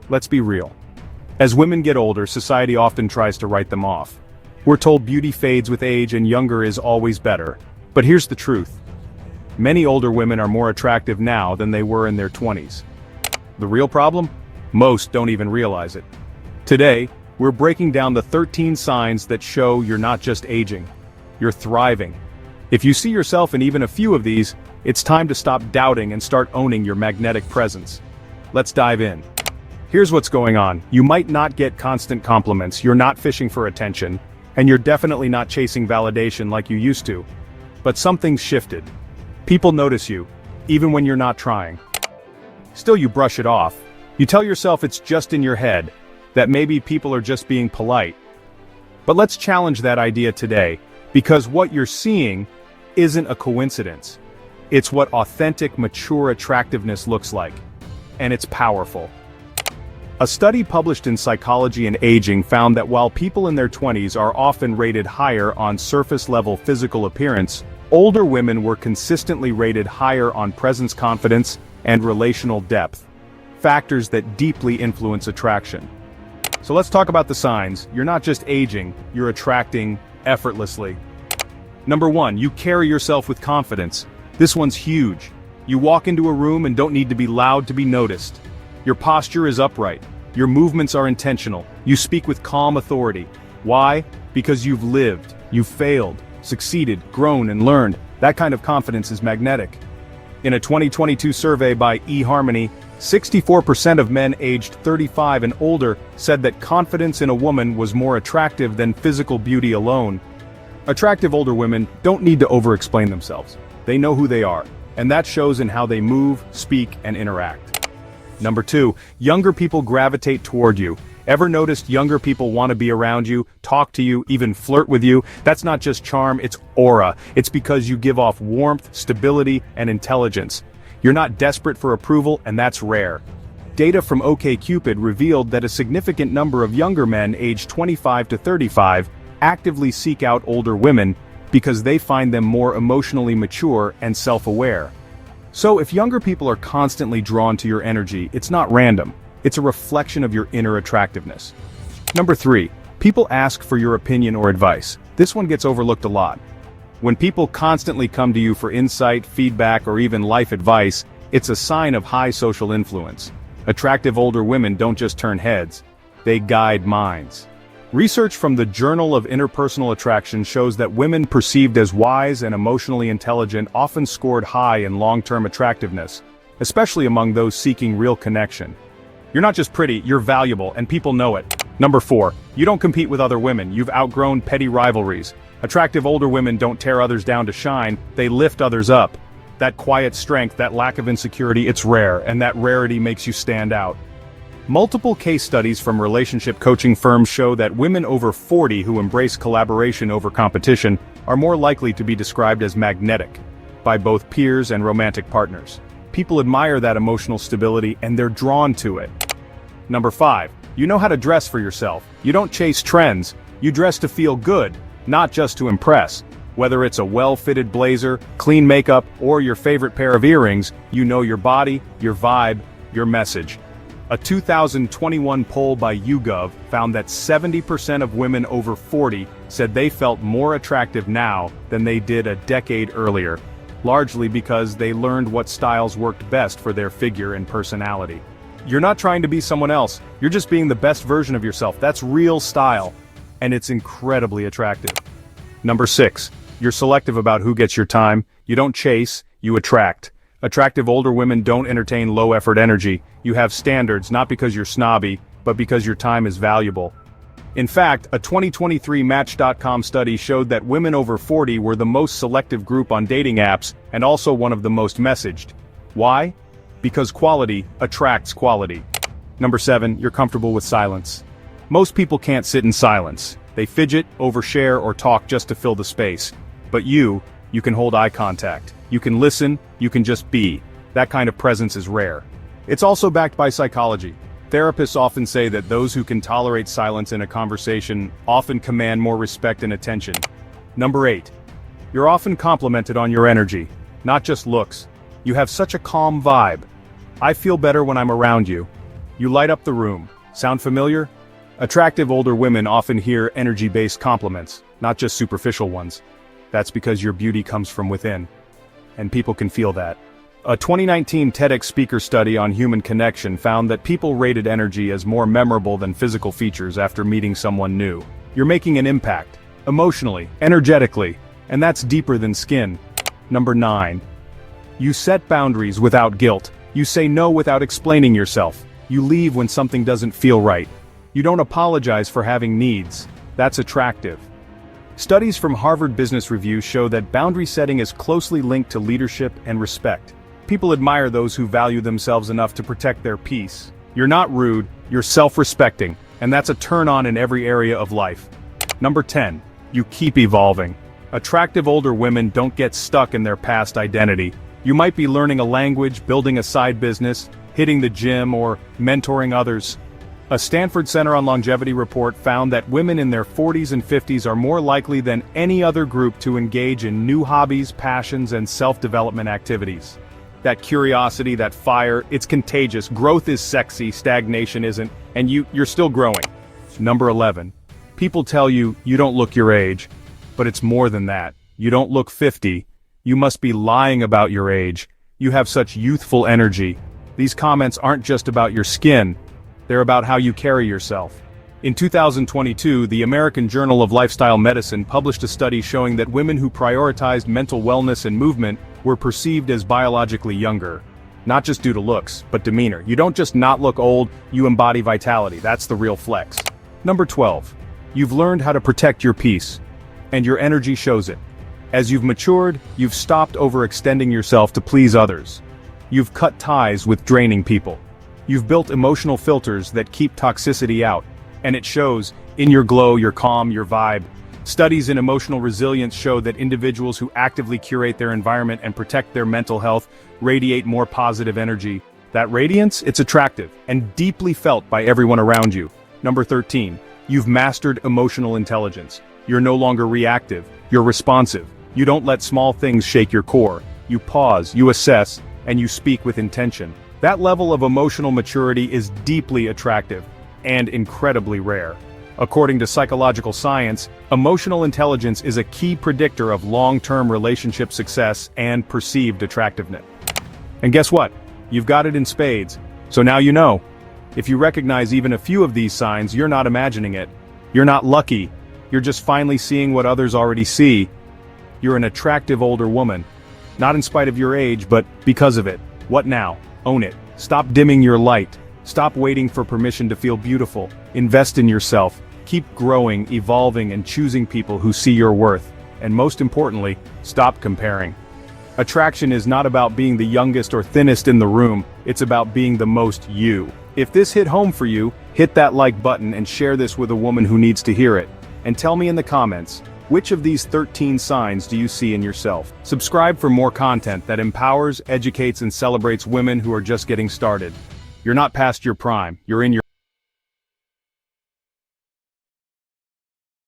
let's be real. As women get older, society often tries to write them off. We're told beauty fades with age and younger is always better. But here's the truth. Many older women are more attractive now than they were in their 20s. The real problem? Most don't even realize it. Today, we're breaking down the 13 signs that show you're not just aging, you're thriving. If you see yourself in even a few of these, it's time to stop doubting and start owning your magnetic presence. Let's dive in. Here's what's going on. You might not get constant compliments, you're not fishing for attention, and you're definitely not chasing validation like you used to. But something's shifted. People notice you, even when you're not trying. Still, you brush it off. You tell yourself it's just in your head, that maybe people are just being polite. But let's challenge that idea today, because what you're seeing isn't a coincidence. It's what authentic, mature attractiveness looks like. And it's powerful. A study published in Psychology and Aging found that while people in their 20s are often rated higher on surface-level physical appearance, older women were consistently rated higher on presence confidence and relational depth, factors that deeply influence attraction. So let's talk about the signs. You're not just aging, you're attracting effortlessly. Number 1, you carry yourself with confidence. This one's huge. You walk into a room and don't need to be loud to be noticed. Your posture is upright. Your movements are intentional. You speak with calm authority. Why? Because you've lived, you've failed, succeeded, grown, and learned. That kind of confidence is magnetic. In a 2022 survey by eHarmony, 64% of men aged 35 and older said that confidence in a woman was more attractive than physical beauty alone. Attractive older women don't need to over-explain themselves. They know who they are, and that shows in how they move, speak, and interact. Number 2, younger people gravitate toward you. Ever noticed younger people want to be around you, talk to you, even flirt with you? That's not just charm, it's aura. It's because you give off warmth, stability, and intelligence. You're not desperate for approval, and that's rare. Data from OkCupid revealed that a significant number of younger men aged 25 to 35 actively seek out older women because they find them more emotionally mature and self-aware. So if younger people are constantly drawn to your energy, it's not random. It's a reflection of your inner attractiveness. Number 3, people ask for your opinion or advice. This one gets overlooked a lot. When people constantly come to you for insight, feedback, or even life advice, it's a sign of high social influence. Attractive older women don't just turn heads, they guide minds. Research from the Journal of Interpersonal Attraction shows that women perceived as wise and emotionally intelligent often scored high in long-term attractiveness, especially among those seeking real connection. You're not just pretty, you're valuable, and people know it. Number 4, you don't compete with other women, you've outgrown petty rivalries. Attractive older women don't tear others down to shine, they lift others up. That quiet strength, that lack of insecurity, it's rare, and that rarity makes you stand out. Multiple case studies from relationship coaching firms show that women over 40 who embrace collaboration over competition are more likely to be described as magnetic by both peers and romantic partners. People admire that emotional stability and they're drawn to it. Number 5, you know how to dress for yourself. You don't chase trends, you dress to feel good, not just to impress. Whether it's a well-fitted blazer, clean makeup, or your favorite pair of earrings, you know your body, your vibe, your message. A 2021 poll by Youve found that 70% of women over 40 said they felt more attractive now than they did a decade earlier, largely because they learned what styles worked best for their figure and personality. You're not trying to be someone else, you're just being the best version of yourself. That's real style, and it's incredibly attractive. Number 6, you're selective about who gets your time. You don't chase, you attract. Attractive older women don't entertain low-effort energy. You have standards not because you're snobby, but because your time is valuable. In fact, a 2023 Match.com study showed that women over 40 were the most selective group on dating apps and also one of the most messaged. Why? Because quality attracts quality. Number 7, you're comfortable with silence. Most people can't sit in silence. They fidget, overshare, or talk just to fill the space. But you can hold eye contact. You can listen, you can just be. That kind of presence is rare. It's also backed by psychology. Therapists often say that those who can tolerate silence in a conversation often command more respect and attention. Number 8. You're often complimented on your energy, not just looks. You have such a calm vibe. I feel better when I'm around you. You light up the room. Sound familiar? Attractive older women often hear energy-based compliments, not just superficial ones. That's because your beauty comes from within. And people can feel that. A 2019 TEDx speaker study on human connection found that people rated energy as more memorable than physical features after meeting someone new. You're making an impact, emotionally, energetically, and that's deeper than skin. Number 9. You set boundaries without guilt. You say no without explaining yourself. You leave when something doesn't feel right. You don't apologize for having needs. That's attractive. Studies from Harvard Business Review show that boundary setting is closely linked to leadership and respect. People admire those who value themselves enough to protect their peace. You're not rude, you're self-respecting, and that's a turn-on in every area of life. Number 10. You keep evolving. Attractive older women don't get stuck in their past identity. You might be learning a language, building a side business, hitting the gym, or mentoring others. A Stanford Center on Longevity report found that women in their 40s and 50s are more likely than any other group to engage in new hobbies, passions, and self-development activities. That curiosity, that fire, it's contagious. Growth is sexy, stagnation isn't, and you're still growing. Number 11. People tell you you don't look your age, but it's more than that. You don't look 50. You must be lying about your age. You have such youthful energy. These comments aren't just about your skin. They're about how you carry yourself. In 2022, the American Journal of Lifestyle Medicine published a study showing that women who prioritized mental wellness and movement were perceived as biologically younger. Not just due to looks, but demeanor. You don't just not look old, you embody vitality. That's the real flex. Number 12. You've learned how to protect your peace. And your energy shows it. As you've matured, you've stopped overextending yourself to please others. You've cut ties with draining people. You've built emotional filters that keep toxicity out. And it shows in your glow, your calm, your vibe. Studies in emotional resilience show that individuals who actively curate their environment and protect their mental health radiate more positive energy. That radiance, it's attractive and deeply felt by everyone around you. Number 13. You've mastered emotional intelligence. You're no longer reactive, you're responsive. You don't let small things shake your core. You pause, you assess, and you speak with intention. That level of emotional maturity is deeply attractive and incredibly rare. According to psychological science, emotional intelligence is a key predictor of long-term relationship success and perceived attractiveness. And guess what? You've got it in spades. So now you know. If you recognize even a few of these signs, you're not imagining it. You're not lucky. You're just finally seeing what others already see. You're an attractive older woman. Not in spite of your age, but because of it. What now? Own it. Stop dimming your light. Stop waiting for permission to feel beautiful. Invest in yourself. Keep growing, evolving, and choosing people who see your worth. And most importantly, stop comparing. Attraction is not about being the youngest or thinnest in the room, it's about being the most you. If this hit home for you, hit that like button and share this with a woman who needs to hear it. And tell me in the comments, which of these 13 signs do you see in yourself? Subscribe for more content that empowers, educates, and celebrates women who are just getting started. You're not past your prime, you're in your